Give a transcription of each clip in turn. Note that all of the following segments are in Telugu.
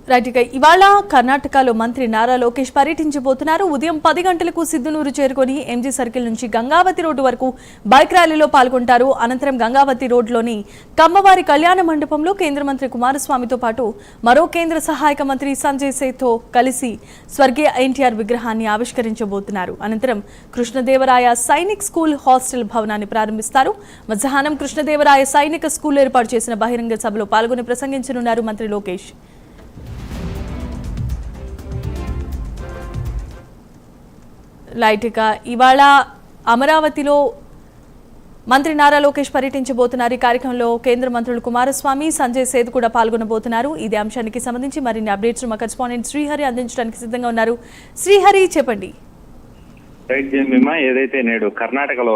రైట్. ఇవాళ కర్ణాటకలో మంత్రి నారా లోకేష్ పర్యటించబోతున్నారు. ఉదయం 10 గంటలకు సిద్దునూరు చేరుకొని ఎంజీ సర్కిల్ నుంచి గంగావతి రోడ్డు వరకు బైక్ ర్యాలీలో పాల్గొంటారు. అనంతరం గంగావతి రోడ్లోని కమ్మవారి కళ్యాణ మండపంలో కేంద్ర మంత్రి కుమారస్వామితో పాటు మరో కేంద్ర సహాయక మంత్రి సంజయ్ సేథ్తో కలిసి స్వర్గీయ ఎన్టీఆర్ విగ్రహాన్ని ఆవిష్కరించబోతున్నారు. అనంతరం కృష్ణదేవరాయ సైనిక్ స్కూల్ హాస్టల్ భవనాన్ని ప్రారంభిస్తారు. మధ్యాహ్నం కృష్ణదేవరాయ సైనిక స్కూల్ ఏర్పాటు చేసిన బహిరంగ సభలో పాల్గొని ప్రసంగించనున్నారు మంత్రి లోకేష్. లైట్గా ఇవాళ అమరావతిలో మంత్రి నారా లోకేష్ పర్యటించబోతున్నారు. ఈ కార్యక్రమంలో కేంద్ర మంత్రులు కుమారస్వామి, సంజయ్ సేథ్ కూడా పాల్గొనబోతున్నారు. ఇదే అంశానికి సంబంధించి మరిన్ని అప్డేట్స్ మా కరెస్పాండెంట్ శ్రీహరి అందించడానికి సిద్ధంగా ఉన్నారు. శ్రీహరి, చెప్పండి. ఏదైతే నేడు కర్ణాటకలో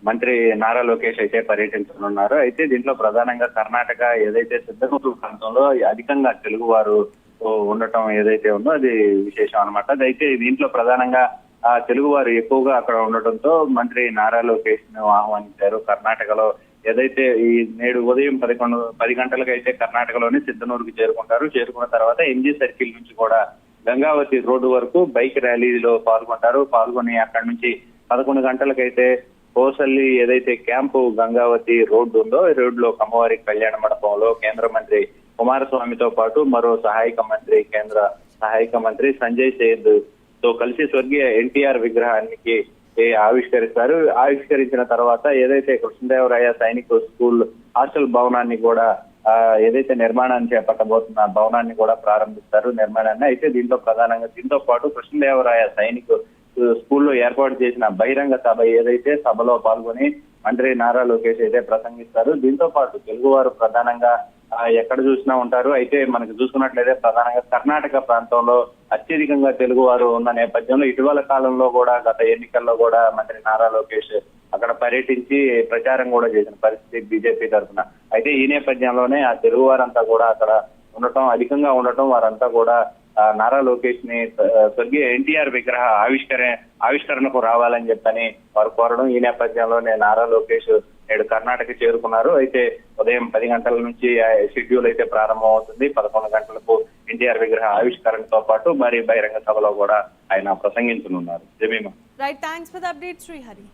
మంత్రి నారా లోకేష్ అయితే పర్యటించనున్నారో అయితే దీంట్లో ప్రధానంగా కర్ణాటక ఏదైతే సిద్ధనూరు ప్రాంతంలో అధికంగా తెలుగు వారు ఉండటం ఏదైతే ఉందో అది విశేషం అనమాట. అయితే దీంట్లో ప్రధానంగా తెలుగు వారు ఎక్కువగా అక్కడ ఉండటంతో మంత్రి నారా లోకేష్ ను ఆహ్వానించారు. కర్ణాటకలో ఏదైతే ఈ నేడు ఉదయం 10 గంటలకు అయితే కర్ణాటకలోని సిద్ధనూరుకు చేరుకుంటారు. చేరుకున్న తర్వాత ఎంజీ సర్కిల్ నుంచి కూడా గంగావతి రోడ్డు వరకు బైక్ ర్యాలీలో పాల్గొని అక్కడి నుంచి 11 గంటలకైతే కోసల్లి ఏదైతే క్యాంపు గంగావతి రోడ్డు ఉందో ఈ రోడ్డులో కమ్మవారి కళ్యాణ మండపంలో కేంద్ర మంత్రి కుమారస్వామితో పాటు మరో కేంద్ర సహాయక మంత్రి సంజయ్ సేథ్ తో కలిసి స్వర్గీయ ఎన్టీఆర్ విగ్రహానికి ఆవిష్కరిస్తారు. ఆవిష్కరించిన తర్వాత ఏదైతే కృష్ణదేవరాయ సైనిక స్కూల్ హాస్టల్ భవనాన్ని కూడా ఏదైతే నిర్మాణాన్ని చేపట్టబోతున్న భవనాన్ని కూడా ప్రారంభిస్తారు నిర్మాణాన్ని. అయితే దీంతో పాటు కృష్ణదేవరాయ సైనిక స్కూల్లో ఏర్పాటు చేసిన బహిరంగ సభ ఏదైతే సభలో పాల్గొని మంత్రి నారా లోకేష్ అయితే ప్రసంగిస్తారు. దీంతో పాటు తెలుగు వారు ప్రధానంగా ఎక్కడ చూసినా ఉంటారు. అయితే మనకు చూసుకున్నట్లయితే ప్రధానంగా కర్ణాటక ప్రాంతంలో అత్యధికంగా తెలుగు వారు ఉన్న నేపథ్యంలో ఇటీవల కాలంలో కూడా గత ఎన్నికల్లో కూడా మంత్రి నారా లోకేష్ అక్కడ పర్యటించి ప్రచారం కూడా చేసిన పరిస్థితి బీజేపీ తరఫున. అయితే ఈ నేపథ్యంలోనే ఆ తెలుగు వారంతా కూడా అక్కడ అధికంగా ఉండటం వారంతా కూడా నారా లోకేష్ ని స్వర్గీయ ఎన్టీఆర్ విగ్రహ ఆవిష్కరణకు రావాలని చెప్పని వారు కోరడం. ఈ నేపథ్యంలోనే నారా లోకేష్ నేడు కర్ణాటక చేరుకున్నారు. అయితే ఉదయం 10 గంటల నుంచి షెడ్యూల్ అయితే ప్రారంభం అవుతుంది. 11 గంటలకు ఎన్టీఆర్ విగ్రహ ఆవిష్కరణతో పాటు మరి బహిరంగ సభలో కూడా ఆయన ప్రసంగించనున్నారు. Right, thanks for the update Srihari.